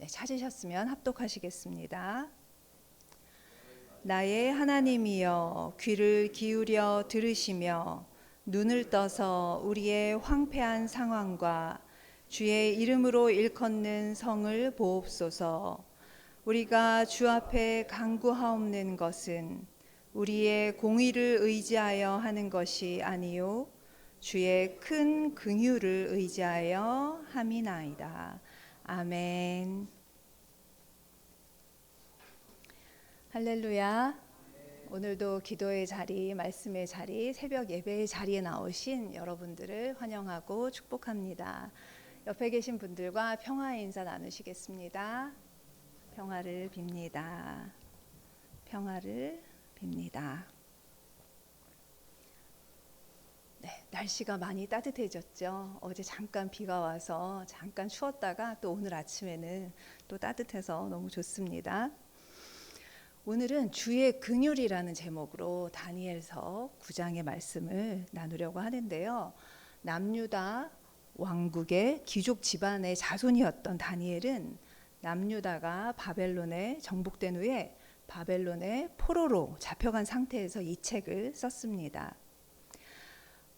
찾으셨으면 합독하시겠습니다. 나의 하나님이여 귀를 기울여 들으시며 눈을 떠서 우리의 황폐한 상황과 주의 이름으로 일컫는 성을 보옵소서. 우리가 주 앞에 간구하옵는 것은 우리의 공의를 의지하여 하는 것이 아니요 주의 큰 긍휼을 의지하여 함이나이다. 아멘. 할렐루야. 오늘도 기도의 자리, 말씀의 자리, 새벽 예배의 자리에 나오신 여러분들을 환영하고 축복합니다. 옆에 계신 분들과 평화의 인사 나누시겠습니다. 평화를 빕니다. 평화를 빕니다. 네, 날씨가 많이 따뜻해졌죠. 어제 잠깐 비가 와서 잠깐 추웠다가 또 오늘 아침에는 또 따뜻해서 너무 좋습니다. 오늘은 주의 긍휼이라는 제목으로 다니엘서 9장의 말씀을 나누려고 하는데요. 남유다 왕국의 귀족 집안의 자손이었던 다니엘은 남유다가 바벨론에 정복된 후에 바벨론의 포로로 잡혀간 상태에서 이 책을 썼습니다.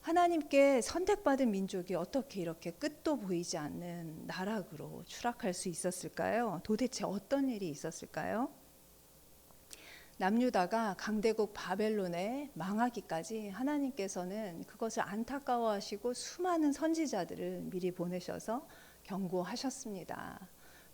하나님께 선택받은 민족이 어떻게 이렇게 끝도 보이지 않는 나락으로 추락할 수 있었을까요? 도대체 어떤 일이 있었을까요? 남유다가 강대국 바벨론에 망하기까지 하나님께서는 그것을 안타까워하시고 수많은 선지자들을 미리 보내셔서 경고하셨습니다.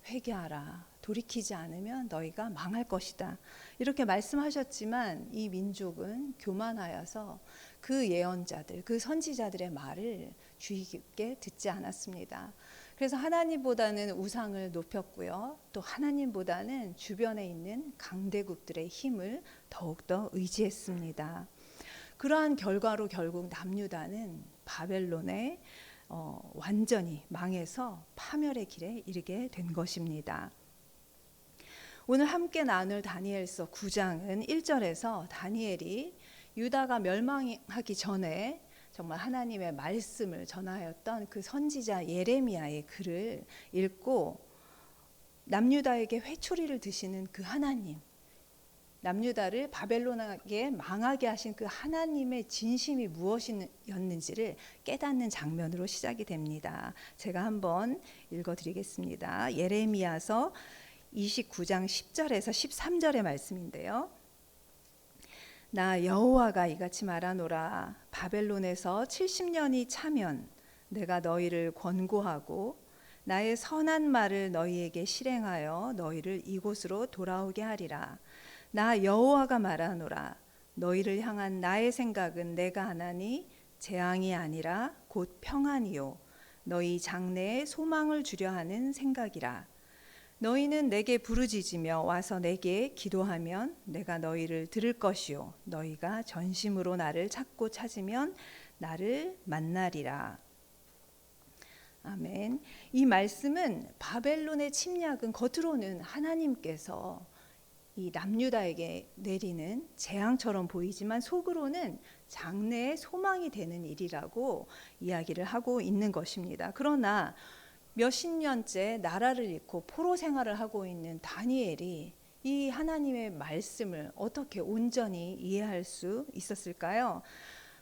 회개하라. 돌이키지 않으면 너희가 망할 것이다. 이렇게 말씀하셨지만 이 민족은 교만하여서 그 예언자들, 그 선지자들의 말을 주의 깊게 듣지 않았습니다. 그래서 하나님보다는 우상을 높였고요. 또 하나님보다는 주변에 있는 강대국들의 힘을 더욱더 의지했습니다. 그러한 결과로 결국 남유다는 바벨론에 완전히 망해서 파멸의 길에 이르게 된 것입니다. 오늘 함께 나눌 다니엘서 9장은 1절에서 다니엘이 유다가 멸망하기 전에 정말 하나님의 말씀을 전하였던 그 선지자 예레미야의 글을 읽고 남유다에게 회초리를 드시는 그 하나님, 남유다를 바벨론에게 망하게 하신 그 하나님의 진심이 무엇이었는지를 깨닫는 장면으로 시작이 됩니다. 제가 한번 읽어드리겠습니다. 예레미야서 29장 10절에서 13절의 말씀인데요. 나 여호와가 이같이 말하노라. 바벨론에서 70년이 차면 내가 너희를 권고하고 나의 선한 말을 너희에게 실행하여 너희를 이곳으로 돌아오게 하리라. 나 여호와가 말하노라. 너희를 향한 나의 생각은 내가 하나니 재앙이 아니라 곧 평안이요 너희 장래에 소망을 주려 하는 생각이라. 너희는 내게 부르짖으며 와서 내게 기도하면 내가 너희를 들을 것이요 너희가 전심으로 나를 찾고 찾으면 나를 만나리라. 아멘. 이 말씀은 바벨론의 침략은 겉으로는 하나님께서 이 남유다에게 내리는 재앙처럼 보이지만 속으로는 장래의 소망이 되는 일이라고 이야기를 하고 있는 것입니다. 그러나 몇십 년째 나라를 잃고 포로 생활을 하고 있는 다니엘이 이 하나님의 말씀을 어떻게 온전히 이해할 수 있었을까요?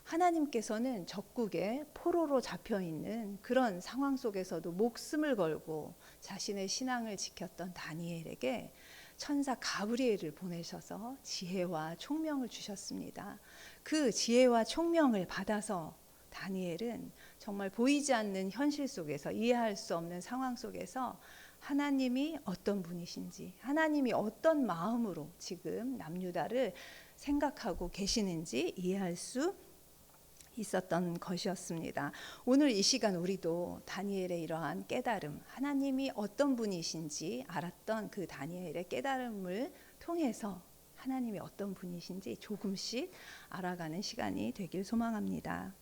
하나님께서는 적국에 포로로 잡혀 있는 그런 상황 속에서도 목숨을 걸고 자신의 신앙을 지켰던 다니엘에게 천사 가브리엘을 보내셔서 지혜와 총명을 주셨습니다. 그 지혜와 총명을 받아서 다니엘은 정말 보이지 않는 현실 속에서 이해할 수 없는 상황 속에서 하나님이 어떤 분이신지, 하나님이 어떤 마음으로 지금 남유다를 생각하고 계시는지 이해할 수 있었던 것이었습니다. 오늘 이 시간 우리도 다니엘의 이러한 깨달음, 하나님이 어떤 분이신지 알았던 그 다니엘의 깨달음을 통해서 하나님이 어떤 분이신지 조금씩 알아가는 시간이 되길 소망합니다.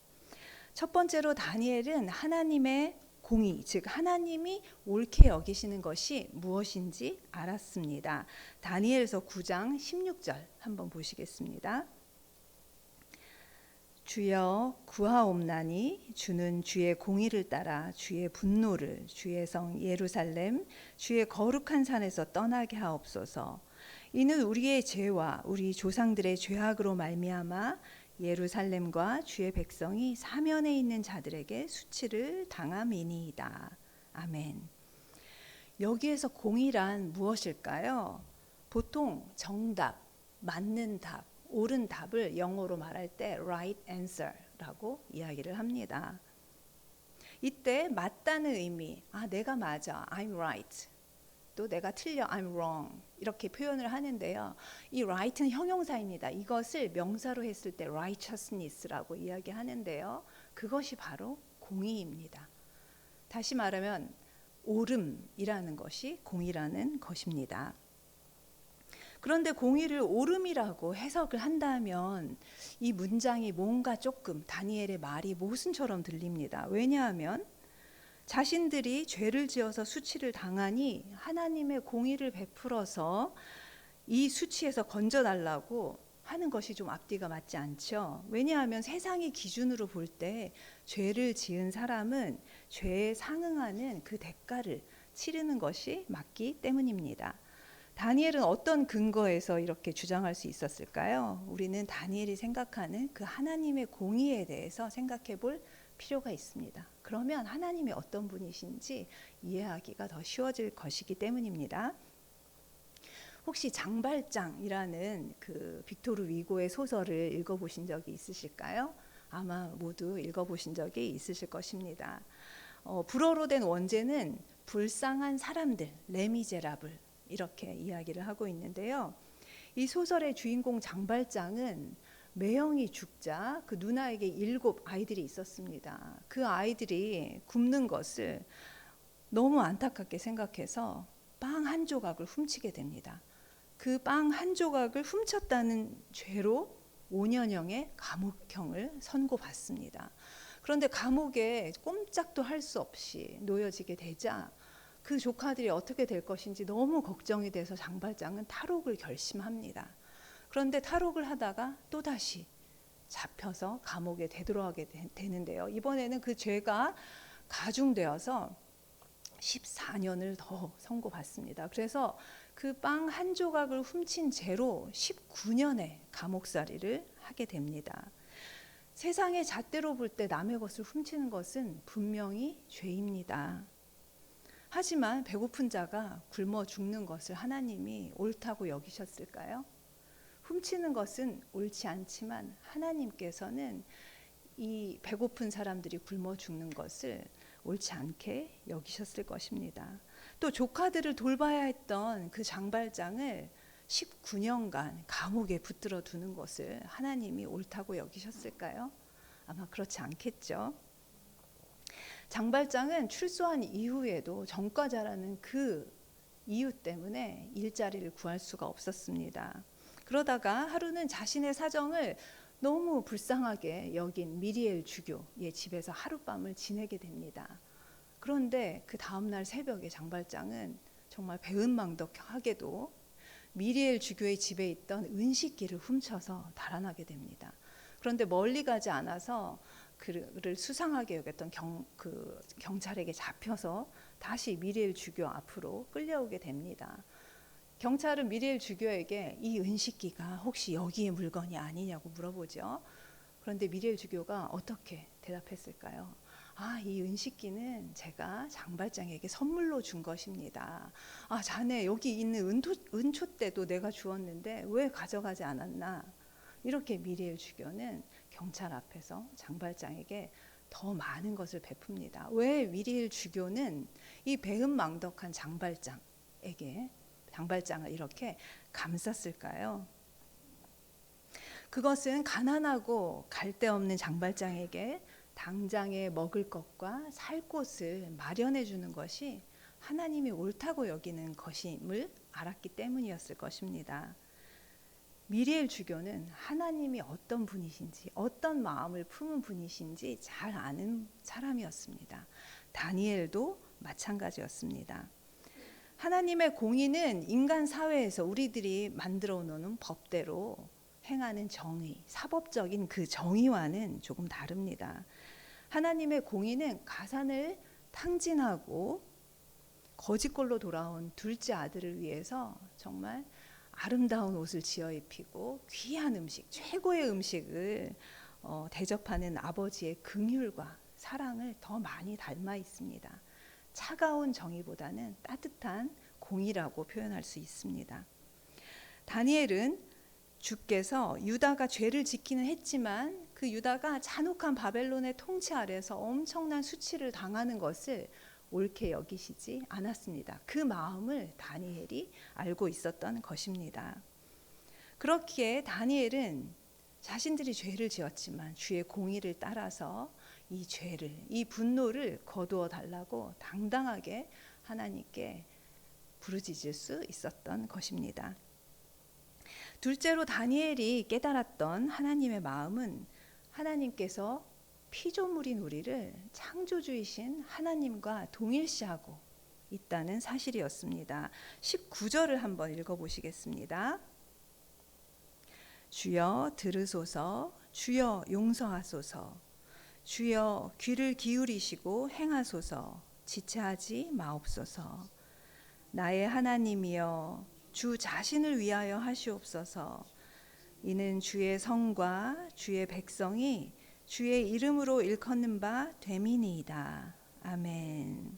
첫 번째로 다니엘은 하나님의 공의, 즉 하나님이 옳게 여기시는 것이 무엇인지 알았습니다. 다니엘서 9장 16절 한번 보시겠습니다. 주여 구하옵나니 주는 주의 공의를 따라 주의 분노를 주의 성 예루살렘 주의 거룩한 산에서 떠나게 하옵소서. 이는 우리의 죄와 우리 조상들의 죄악으로 말미암아 예루살렘과 주의 백성이 사면에 있는 자들에게 수치를 당함이니이다. 아멘. 여기에서 공의란 무엇일까요? 보통 정답, 맞는 답, 옳은 답을 영어로 말할 때 right answer라고 이야기를 합니다. 이때 맞다는 의미, 내가 맞아, I'm right. 또 내가 틀려, I'm wrong. 이렇게 표현을 하는데요. 이 right는 형용사입니다. 이것을 명사로 했을 때 righteousness라고 이야기하는데요. 그것이 바로 공의입니다. 다시 말하면 옳음이라는 것이 공의라는 것입니다. 그런데 공의를 옳음이라고 해석을 한다면 이 문장이 뭔가 조금 다니엘의 말이 모순처럼 들립니다. 왜냐하면 자신들이 죄를 지어서 수치를 당하니 하나님의 공의를 베풀어서 이 수치에서 건져달라고 하는 것이 좀 앞뒤가 맞지 않죠. 왜냐하면 세상의 기준으로 볼 때 죄를 지은 사람은 죄에 상응하는 그 대가를 치르는 것이 맞기 때문입니다. 다니엘은 어떤 근거에서 이렇게 주장할 수 있었을까요? 우리는 다니엘이 생각하는 그 하나님의 공의에 대해서 생각해 볼 필요가 있습니다. 그러면 하나님이 어떤 분이신지 이해하기가 더 쉬워질 것이기 때문입니다. 혹시 장발장이라는 그 빅토르 위고의 소설을 읽어보신 적이 있으실까요? 아마 모두 읽어보신 적이 있으실 것입니다. 불어로 된 원제는 불쌍한 사람들, 레미제라블 이렇게 이야기를 하고 있는데요. 이 소설의 주인공 장발장은 매형이 죽자 그 누나에게 7 아이들이 있었습니다. 그 아이들이 굶는 것을 너무 안타깝게 생각해서 빵 한 조각을 훔치게 됩니다. 그 빵 한 조각을 훔쳤다는 죄로 5년형의 감옥형을 선고받습니다. 그런데 감옥에 꼼짝도 할 수 없이 놓여지게 되자 그 조카들이 어떻게 될 것인지 너무 걱정이 돼서 장발장은 탈옥을 결심합니다. 그런데 탈옥을 하다가 또다시 잡혀서 감옥에 되돌아가게 되는데요. 이번에는 그 죄가 가중되어서 14년을 더 선고받습니다. 그래서 그 빵 한 조각을 훔친 죄로 19년의 감옥살이를 하게 됩니다. 세상의 잣대로 볼 때 남의 것을 훔치는 것은 분명히 죄입니다. 하지만 배고픈 자가 굶어 죽는 것을 하나님이 옳다고 여기셨을까요? 훔치는 것은 옳지 않지만 하나님께서는 이 배고픈 사람들이 굶어 죽는 것을 옳지 않게 여기셨을 것입니다. 또 조카들을 돌봐야 했던 그 장발장을 19년간 감옥에 붙들어 두는 것을 하나님이 옳다고 여기셨을까요? 아마 그렇지 않겠죠. 장발장은 출소한 이후에도 전과자라는 그 이유 때문에 일자리를 구할 수가 없었습니다. 그러다가 하루는 자신의 사정을 너무 불쌍하게 여긴 미리엘 주교의 집에서 하룻밤을 지내게 됩니다. 그런데 그 다음날 새벽에 장발장은 정말 배은망덕하게도 미리엘 주교의 집에 있던 은식기를 훔쳐서 달아나게 됩니다. 그런데 멀리 가지 않아서 그를 수상하게 여겼던 경찰에게 잡혀서 다시 미리엘 주교 앞으로 끌려오게 됩니다. 경찰은 미리엘 주교에게 이 은식기가 혹시 여기의 물건이 아니냐고 물어보죠. 그런데 미리엘 주교가 어떻게 대답했을까요? 이 은식기는 제가 장발장에게 선물로 준 것입니다. 자네 여기 있는 은촛대도 내가 주었는데 왜 가져가지 않았나? 이렇게 미리엘 주교는 경찰 앞에서 장발장에게 더 많은 것을 베풉니다. 왜 미리엘 주교는 이 배은망덕한 장발장을 이렇게 감쌌을까요? 그것은 가난하고 갈데없는 장발장에게 당장에 먹을 것과 살 곳을 마련해 주는 것이 하나님이 옳다고 여기는 것임을 알았기 때문이었을 것입니다. 미리엘 주교는 하나님이 어떤 분이신지, 어떤 마음을 품은 분이신지 잘 아는 사람이었습니다. 다니엘도 마찬가지였습니다. 하나님의 공의는 인간 사회에서 우리들이 만들어 놓은 법대로 행하는 정의, 사법적인 그 정의와는 조금 다릅니다. 하나님의 공의는 가산을 탕진하고 거짓골로 돌아온 둘째 아들을 위해서 정말 아름다운 옷을 지어 입히고 귀한 음식, 최고의 음식을 대접하는 아버지의 긍휼과 사랑을 더 많이 닮아 있습니다. 차가운 정의보다는 따뜻한 공의라고 표현할 수 있습니다. 다니엘은 주께서 유다가 죄를 지키는 했지만 그 유다가 잔혹한 바벨론의 통치 아래서 엄청난 수치를 당하는 것을 옳게 여기시지 않았습니다. 그 마음을 다니엘이 알고 있었던 것입니다. 그렇기에 다니엘은 자신들이 죄를 지었지만 주의 공의를 따라서 이 죄를, 이 분노를 거두어 달라고 당당하게 하나님께 부르짖을 수 있었던 것입니다. 둘째로 다니엘이 깨달았던 하나님의 마음은 하나님께서 피조물인 우리를 창조주이신 하나님과 동일시하고 있다는 사실이었습니다. 19절을 한번 읽어보시겠습니다. 주여 들으소서, 주여 용서하소서, 주여 귀를 기울이시고 행하소서, 지체하지 마옵소서. 나의 하나님이여 주 자신을 위하여 하시옵소서. 이는 주의 성과 주의 백성이 주의 이름으로 일컫는 바 됨이니이다. 아멘.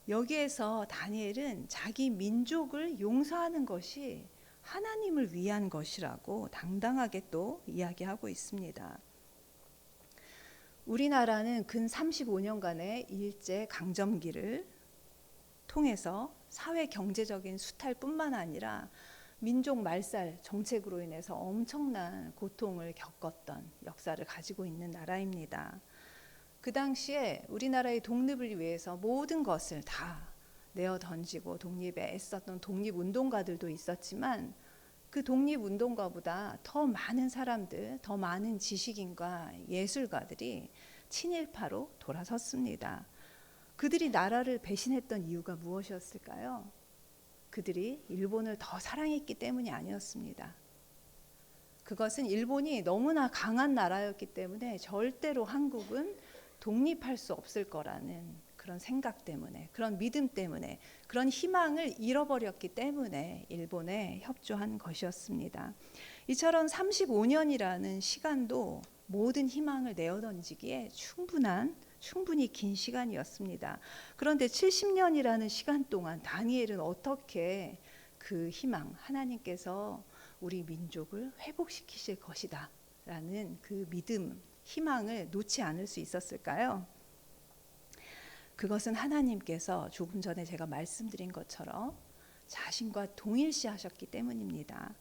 여기에서 다니엘은 자기 민족을 용서하는 것이 하나님을 위한 것이라고 당당하게 또 이야기하고 있습니다. 우리나라는 근 35년간의 일제 강점기를 통해서 사회 경제적인 수탈뿐만 아니라 민족 말살 정책으로 인해서 엄청난 고통을 겪었던 역사를 가지고 있는 나라입니다. 그 당시에 우리나라의 독립을 위해서 모든 것을 다 내어 던지고 독립에 애썼던 독립운동가들도 있었지만 그 독립운동가보다 더 많은 사람들, 더 많은 지식인과 예술가들이 친일파로 돌아섰습니다. 그들이 나라를 배신했던 이유가 무엇이었을까요? 그들이 일본을 더 사랑했기 때문이 아니었습니다. 그것은 일본이 너무나 강한 나라였기 때문에 절대로 한국은 독립할 수 없을 거라는 그런 생각 때문에, 그런 믿음 때문에, 그런 희망을 잃어버렸기 때문에 일본에 협조한 것이었습니다. 이처럼 35년이라는 시간도 모든 희망을 내어던지기에 충분히 긴 시간이었습니다. 그런데 70년이라는 시간 동안 다니엘은 어떻게 그 희망, 하나님께서 우리 민족을 회복시키실 것이다 라는 그 믿음, 희망을 놓지 않을 수 있었을까요? 그것은 하나님께서 조금 전에 제가 말씀드린 것처럼 자신과 동일시하셨기 때문입니다.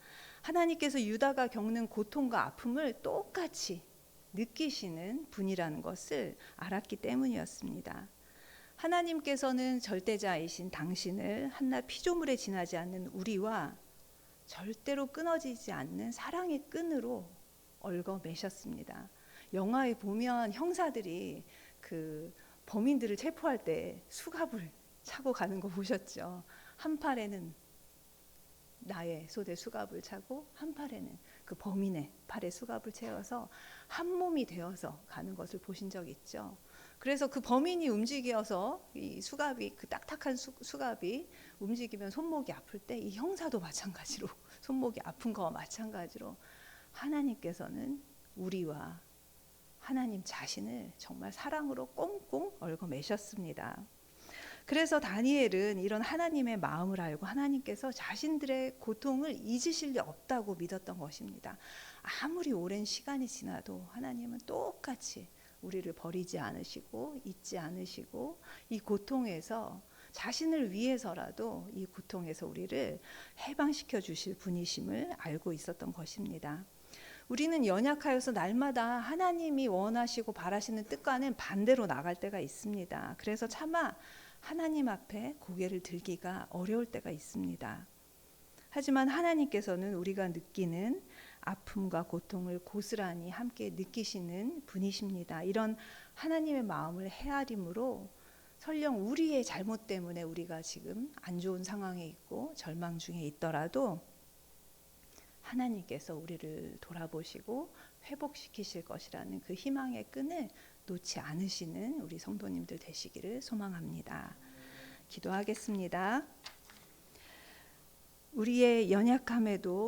하나님께서 유다가 겪는 고통과 아픔을 똑같이 느끼시는 분이라는 것을 알았기 때문이었습니다. 하나님께서는 절대자이신 당신을 한낱 피조물에 지나지 않는 우리와 절대로 끊어지지 않는 사랑의 끈으로 얽어 매셨습니다. 영화에 보면 형사들이 그 범인들을 체포할 때 수갑을 차고 가는 거 보셨죠? 한 팔에는 나의 손에 수갑을 차고 한 팔에는 그 범인의 팔에 수갑을 채워서 한 몸이 되어서 가는 것을 보신 적 있죠? 그래서 그 범인이 움직여서 이 수갑이, 그 딱딱한 수갑이 움직이면 손목이 아플 때 이 형사도 마찬가지로 손목이 아픈 거와 마찬가지로 하나님께서는 우리와 하나님 자신을 정말 사랑으로 꽁꽁 얽어 매셨습니다. 그래서 다니엘은 이런 하나님의 마음을 알고 하나님께서 자신들의 고통을 잊으실 리 없다고 믿었던 것입니다. 아무리 오랜 시간이 지나도 하나님은 똑같이 우리를 버리지 않으시고 잊지 않으시고 이 고통에서 자신을 위해서라도 이 고통에서 우리를 해방시켜 주실 분이심을 알고 있었던 것입니다. 우리는 연약하여서 날마다 하나님이 원하시고 바라시는 뜻과는 반대로 나갈 때가 있습니다. 그래서 차마 하나님 앞에 고개를 들기가 어려울 때가 있습니다. 하지만 하나님께서는 우리가 느끼는 아픔과 고통을 고스란히 함께 느끼시는 분이십니다. 이런 하나님의 마음을 헤아림으로 설령 우리의 잘못 때문에 우리가 지금 안 좋은 상황에 있고 절망 중에 있더라도 하나님께서 우리를 돌아보시고 회복시키실 것이라는 그 희망의 끈을 놓지 않으시는 우리 성도님들 되시기를 소망합니다. 기도하겠습니다. 우리의 연약함에도